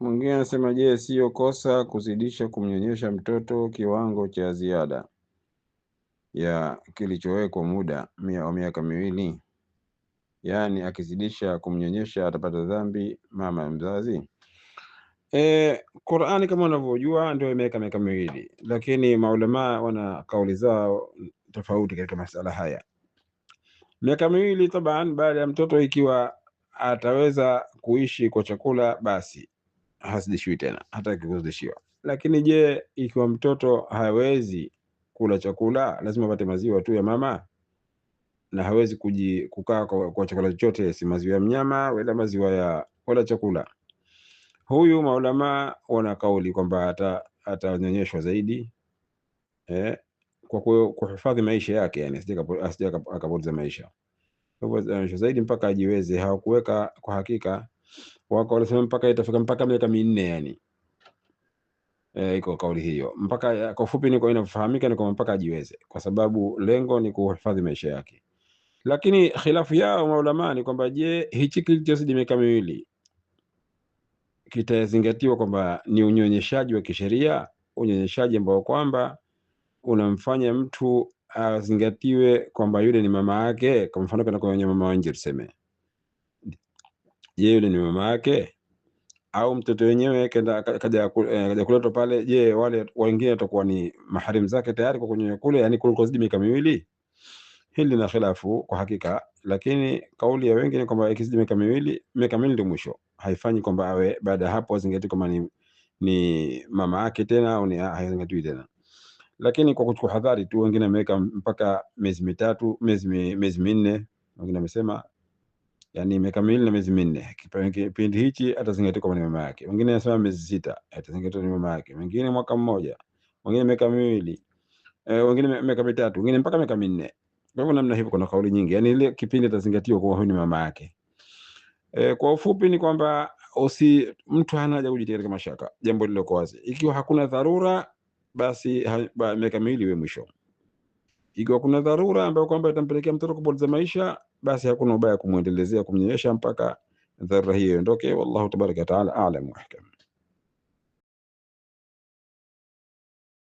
Mwingine anasema, je, sio kosa kuzidisha kumnyonyesha mtoto kiwango cha ziada ya kilichowekwa muda wa miaka miwili? Yaani akizidisha kumnyonyesha atapata dhambi mama mzazi? Qur'ani kama unavyojua ndio imeweka miaka miwili, lakini maulama wana kauli zao tofauti katika masala haya. Miaka miwili taban, baada ya mtoto ikiwa ataweza kuishi kwa chakula, basi hazidishiwi tena, hata kuzidishiwa. Lakini je, ikiwa mtoto hawezi kula chakula, lazima apate maziwa tu ya mama na hawezi kukaa kwa chakula chochote, si maziwa ya mnyama wala maziwa wala chakula, huyu maulama wana kauli kwamba atanyonyeshwa zaidi kwa kuhifadhi maisha yake, yani asije akapoteza maisha. Kwa hivyo atanyonyeshwa zaidi mpaka ajiweze. Hawakuweka kwa hakika, wako wanasema mpaka itafika mpaka miaka minne, yani iko kauli hiyo. Mpaka kwa ufupi ni kwa inafahamika ni kwamba mpaka ajiweze, kwa sababu lengo ni kuhifadhi maisha yake. Lakini khilafu yao maulama ni kwamba je, hichi kilichozidi miaka miwili kitazingatiwa kwamba ni unyonyeshaji wa kisheria, unyonyeshaji ambao kwamba unamfanya mtu azingatiwe kwamba yule ni mama yake? Kwa mfano kana kwenye mama nje tuseme, je, yule ni mama yake au mtoto wenyewe kaja kuletwa pale? Je, wale wengine watakuwa ni maharimu zake tayari kwa kunyonya kule, yani kuliko zidi miaka miwili? Hili lina khilafu kwa hakika, lakini kauli ya wengi ni kwamba ikizidi miaka miwili ndio mwisho. Haifanyi kwamba awe baada ya hapo azingatiwe kama ni mama yake tena au haizingatiwi tena. Lakini kwa kuchukua hadhari tu, wengine wameweka mpaka miezi mitatu, miezi minne, wengine wamesema yani miaka miwili na miezi minne, kipindi hichi atazingatiwa kama ni mama yake. Wengine wanasema miezi sita atazingatiwa ni mama yake, wengine mwaka mmoja, wengine miaka miwili, wengine miaka mitatu, wengine mpaka miaka minne. Kwa hivyo namna hivyo kuna kauli nyingi, yani ile kipindi atazingatiwa kwa huyu ni mama yake. Kwa ufupi ni kwamba mtu hana haja kujitia katika mashaka, jambo lililo wazi. Ikiwa hakuna dharura, basi miaka miwili iwe mwisho. Ikiwa kuna dharura ambayo kwamba itampelekea mtoto kupoteza maisha, basi hakuna ubaya kumwendelezea kumnyonyesha mpaka dharura hiyo iondoke. Wallahu tabaraka taala a'lam wa ahkam.